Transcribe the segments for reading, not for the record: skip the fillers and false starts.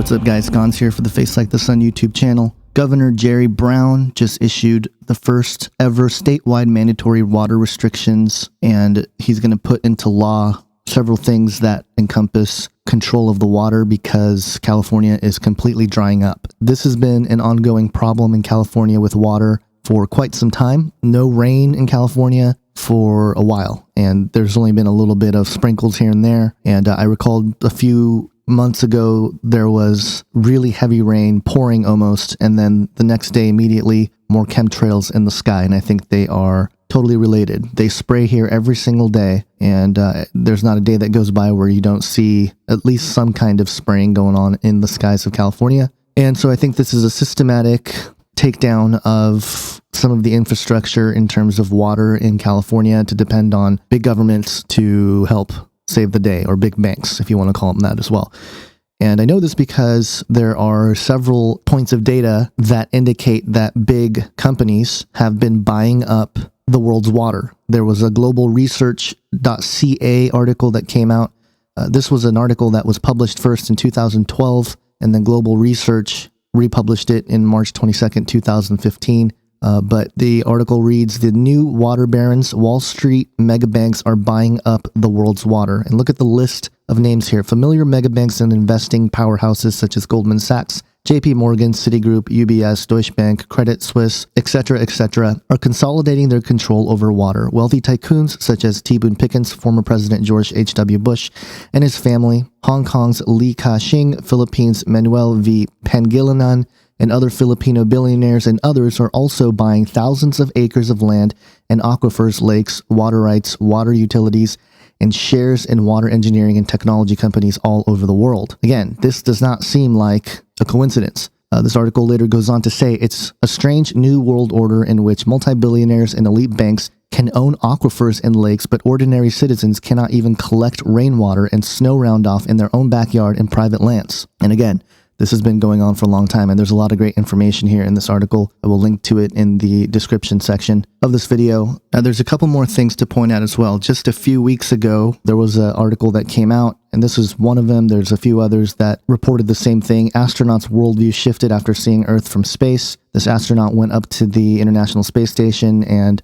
What's up, guys? Gons here for the Face Like the Sun YouTube channel. Governor Jerry Brown just issued the first ever statewide mandatory water restrictions, and he's going to put into law several things that encompass control of the water because California is completely drying up. This has been an ongoing problem in California with water for quite some time. No rain in California for a while, and there's only been a little bit of sprinkles here and there. And I recalled a few months ago there was really heavy rain, pouring almost, and then the next day immediately more chemtrails in the sky, and I think they are totally related. They spray here every single day, and there's not a day that goes by where you don't see at least some kind of spraying going on in the skies of California. And so I think this is a systematic takedown of some of the infrastructure in terms of water in California to depend on big governments to help save the day, or big banks, if you want to call them that as well. And I know this because there are several points of data that indicate that big companies have been buying up the world's water. There was a global research.ca article that came out. This was an article that was published first in 2012, and then Global Research republished it in March 22nd, 2015. But the article reads, the new water barons, Wall Street megabanks are buying up the world's water. And look at the list of names here. Familiar megabanks and investing powerhouses such as Goldman Sachs, JP Morgan, Citigroup, UBS, Deutsche Bank, Credit Suisse, etc., are consolidating their control over water. Wealthy tycoons such as T. Boone Pickens, former President George H.W. Bush and his family, Hong Kong's Li Ka-shing, Philippines' Manuel V. Pangilinan, and other Filipino billionaires and others are also buying thousands of acres of land and aquifers, lakes, water rights, water utilities, and shares in water engineering and technology companies all over the world. Again, this does not seem like a coincidence. This article later goes on to say it's a strange new world order in which multi-billionaires and elite banks can own aquifers and lakes, but ordinary citizens cannot even collect rainwater and snow round-off in their own backyard and private lands. And again, this has been going on for a long time, and there's a lot of great information here in this article. I will link to it in the description section of this video. There's a couple more things to point out as well. Just a few weeks ago, there was an article that came out, and this is one of them. There's a few others that reported the same thing. Astronauts' worldview shifted after seeing Earth from space. This astronaut went up to the International Space Station, and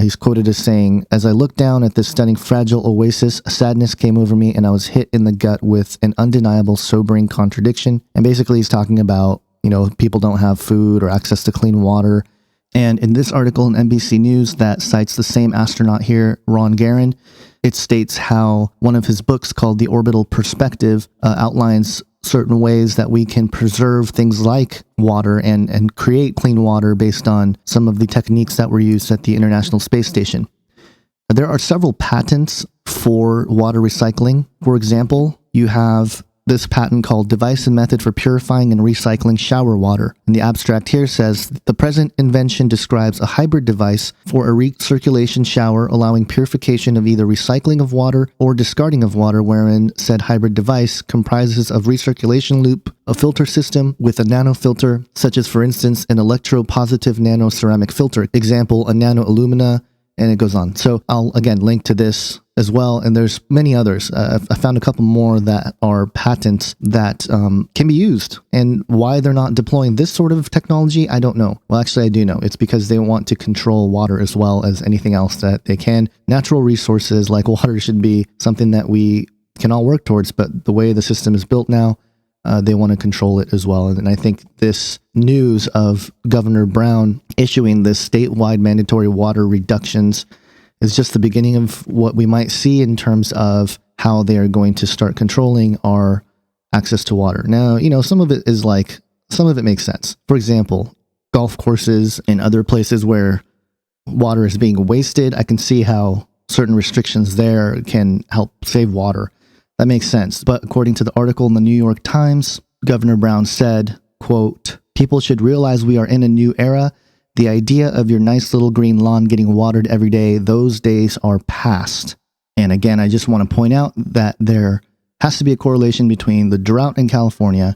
he's quoted as saying, "As I looked down at this stunning fragile oasis, sadness came over me and I was hit in the gut with an undeniable sobering contradiction." And basically he's talking about, people don't have food or access to clean water. And in this article in NBC News that cites the same astronaut here, Ron Garan, it states how one of his books called The Orbital Perspective outlines certain ways that we can preserve things like water and create clean water based on some of the techniques that were used at the International Space Station. There are several patents for water recycling. For example, you have this patent called Device and Method for Purifying and Recycling Shower Water. And the abstract here says, the present invention describes a hybrid device for a recirculation shower allowing purification of either recycling of water or discarding of water, wherein said hybrid device comprises of recirculation loop, a filter system with a nanofilter, such as for instance an electropositive nanoceramic filter, example a nano alumina, and it goes on. So I'll again link to this as well, and there's many others. I found a couple more that are patents that can be used, and why they're not deploying this sort of technology, I don't know. Well, actually I do know. It's because they want to control water as well as anything else that they can. Natural resources like water should be something that we can all work towards, but the way the system is built now, they want to control it as well. And I think this news of Governor Brown issuing this statewide mandatory water reductions is just the beginning of what we might see in terms of how they are going to start controlling our access to water. Now, some of it makes sense. For example, golf courses and other places where water is being wasted, I can see how certain restrictions there can help save water. That makes sense. But according to the article in the New York Times, Governor Brown said, quote, "People should realize we are in a new era. The idea of your nice little green lawn getting watered every day, those days are past." And again, I just want to point out that there has to be a correlation between the drought in California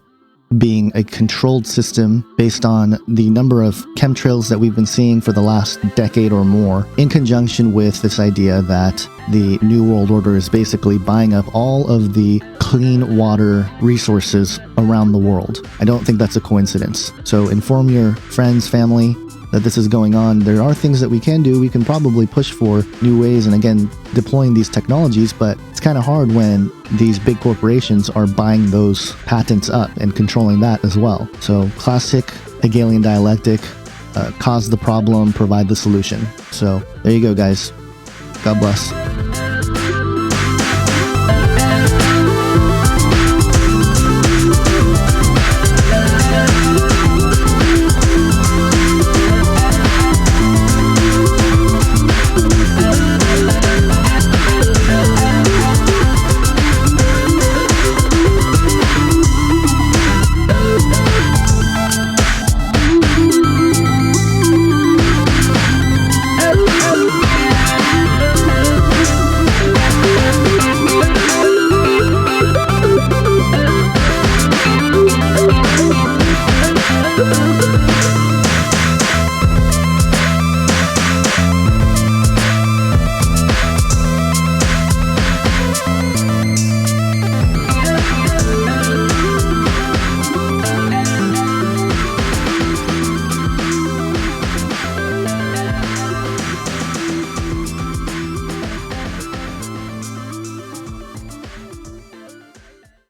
being a controlled system based on the number of chemtrails that we've been seeing for the last decade or more, in conjunction with this idea that the New World Order is basically buying up all of the clean water resources around the world. I don't think that's a coincidence. So inform your friends, family that this is going on. There are things that we can do. We can probably push for new ways and, again, deploying these technologies, but it's kind of hard when these big corporations are buying those patents up and controlling that as well. So classic Hegelian dialectic, cause the problem, provide the solution. So there you go, guys. God bless.